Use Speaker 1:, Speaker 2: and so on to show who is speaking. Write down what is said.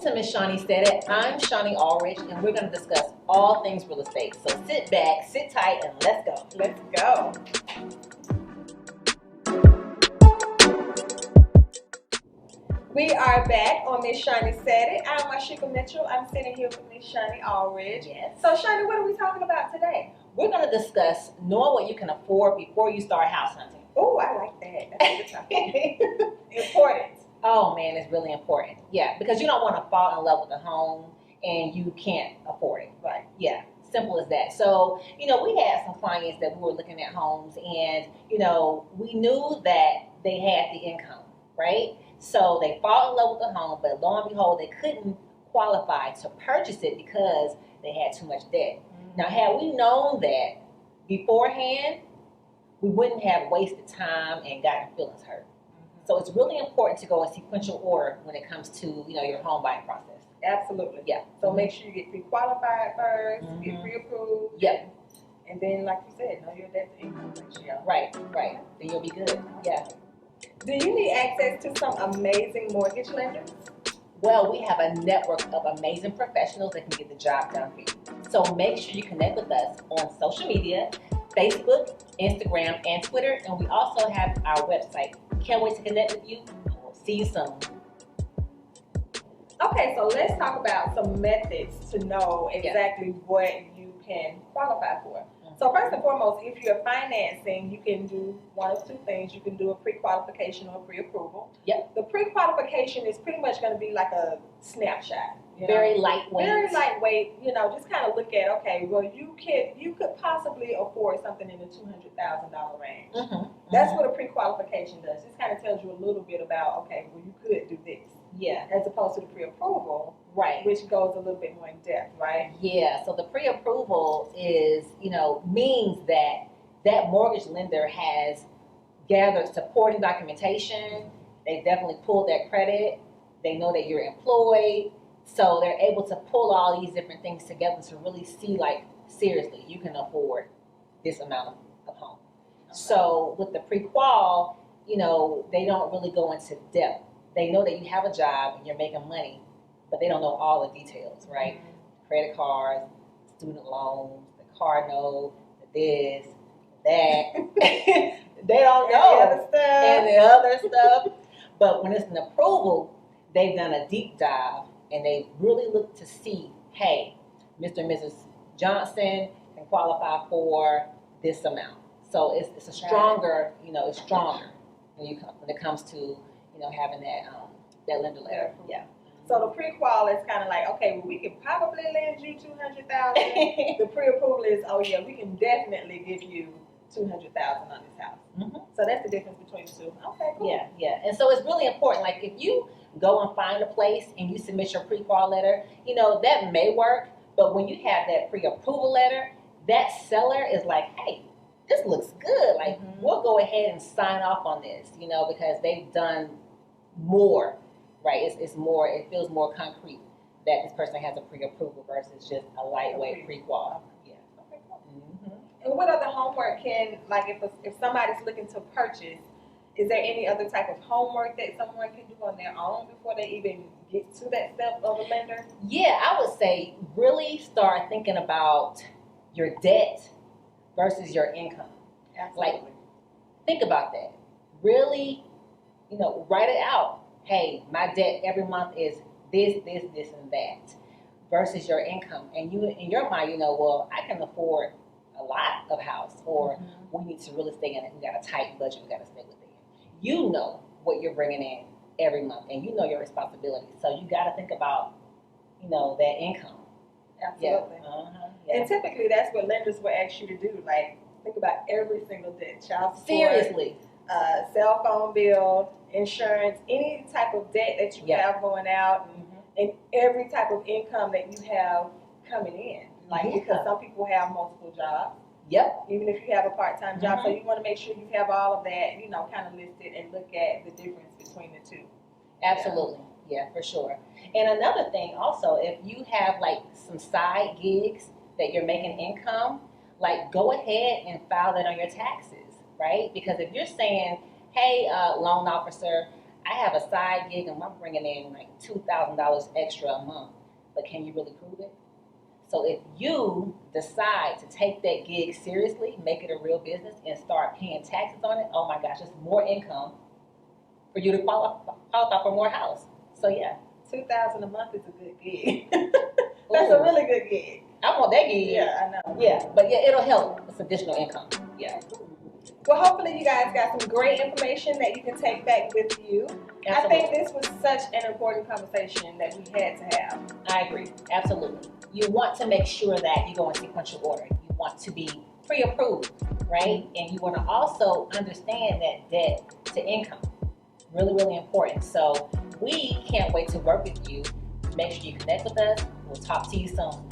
Speaker 1: to Miss Shonnie Said It. I'm Shonnie Allrich, and we're going to discuss all things real estate. So sit back, sit tight, and let's go.
Speaker 2: Let's go. We are back on Miss Shonnie Said It. I'm Ashika Mitchell. I'm sitting here with Miss Shonnie Allrich.
Speaker 1: Yes.
Speaker 2: So, Shonnie, what are we talking about today?
Speaker 1: We're going to discuss knowing what you can afford before you start house hunting.
Speaker 2: Oh, I like that. That's a good topic. Important.
Speaker 1: Oh, man, it's really important. Yeah, because you don't want to fall in love with a home and you can't afford it.
Speaker 2: Right.
Speaker 1: Yeah, simple as that. So, we had some clients that we were looking at homes and, we knew that they had the income, right? So they fall in love with the home, but lo and behold, they couldn't qualify to purchase it because they had too much debt. Now, had we known that beforehand, we wouldn't have wasted time and gotten feelings hurt. So it's really important to go in sequential order when it comes to, your home buying process.
Speaker 2: Absolutely.
Speaker 1: Yeah.
Speaker 2: So make sure you get pre-qualified first, get
Speaker 1: Mhm.
Speaker 2: pre-approved.
Speaker 1: Yep.
Speaker 2: And then, like you said, know your debt to income ratio.
Speaker 1: Right. Then you'll be good. Yeah.
Speaker 2: Do you need access to some amazing mortgage lenders?
Speaker 1: Well, we have a network of amazing professionals that can get the job done for you. So make sure you connect with us on social media, Facebook, Instagram, and Twitter. And we also have our website. Can't wait to connect with you. We'll see you soon.
Speaker 2: Okay, so let's talk about some methods to know exactly what you can qualify for. So first and foremost, if you're financing, you can do one of two things. You can do a pre-qualification or a pre-approval.
Speaker 1: Yep.
Speaker 2: The pre-qualification is pretty much going to be like a snapshot.
Speaker 1: Very lightweight.
Speaker 2: Very lightweight. Just kind of look at, okay, well, you could possibly afford something in the $200,000 range. That's what a pre-qualification does. It kind of tells you a little bit about, okay, well, you could do this.
Speaker 1: Yeah.
Speaker 2: As opposed to the pre-approval,
Speaker 1: right,
Speaker 2: which goes a little bit more in depth, right?
Speaker 1: Yeah. So the pre-approval is, means that mortgage lender has gathered supporting documentation. They definitely pulled that credit. They know that you're employed. So they're able to pull all these different things together to really see, like, seriously, you can afford this amount of home. Okay. So with the pre-qual, they don't really go into depth. They know that you have a job and you're making money, but they don't know all the details, right? Credit cards, student loans, the car note, the this, that. They don't know. And the other stuff. But when it's an approval, they've done a deep dive and they really look to see, hey, Mr. and Mrs. Johnson can qualify for this amount. So it's a stronger, it's stronger when it comes to, having that lender letter. Yeah.
Speaker 2: So the pre-qual is kind of like, okay, well, we could probably lend you $200,000. The pre-approval is, oh yeah, we can definitely give you $200,000 on this house. So that's the difference between the two. Okay, cool.
Speaker 1: Yeah. And so it's really important. Like if you go and find a place and you submit your pre-qual letter, that may work. But when you have that pre-approval letter, that seller is like, hey, this looks good. Like we'll go ahead and sign off on this, because they've done more, right? It's more, it feels more concrete that this person has a pre-approval versus just a lightweight pre-qual. Yeah.
Speaker 2: Okay, cool. And what other homework if somebody's looking to purchase, is there any other type of homework that someone can do on their own before they even get to that step of a lender?
Speaker 1: Yeah, I would say really start thinking about your debt versus your income.
Speaker 2: Absolutely.
Speaker 1: Like, think about that. Really, write it out. Hey, my debt every month is this, and that versus your income. And you, in your mind, well, I can afford a lot of house, or we need to really stay in it. We got a tight budget. We got to stay within. You know what you're bringing in every month, and you know your responsibilities. So you got to think about, that income.
Speaker 2: Absolutely.
Speaker 1: Yeah.
Speaker 2: And typically, that's what lenders will ask you to do. Like, think about every single debt. Child support.
Speaker 1: Seriously.
Speaker 2: Cell phone bill, insurance, any type of debt that you have going out, and every type of income that you have coming in. Because some people have multiple jobs.
Speaker 1: Yep.
Speaker 2: Even if you have a part-time job. So you want to make sure you have all of that, kind of listed and look at the difference between the two.
Speaker 1: Absolutely. Yeah, for sure. And another thing also, if you have like some side gigs that you're making income, like go ahead and file that on your taxes, right? Because if you're saying, hey, loan officer, I have a side gig and I'm bringing in like $2,000 extra a month, but can you really prove it? So if you decide to take that gig seriously, make it a real business, and start paying taxes on it, oh my gosh, it's more income for you to qualify for more house. So yeah.
Speaker 2: $2,000 a month is a good gig. That's a really good gig.
Speaker 1: I want that gig.
Speaker 2: Yeah, I know.
Speaker 1: Yeah, but yeah, it'll help. It's additional income.
Speaker 2: Yeah. Well, hopefully you guys got some great information that you can take back with you. Absolutely. I think this was such an important conversation that we had to have.
Speaker 1: I agree. Absolutely. You want to make sure that you go in sequential order. You want to be pre-approved, right? And you want to also understand that debt to income. Really, really important. So we can't wait to work with you. Make sure you connect with us. We'll talk to you soon.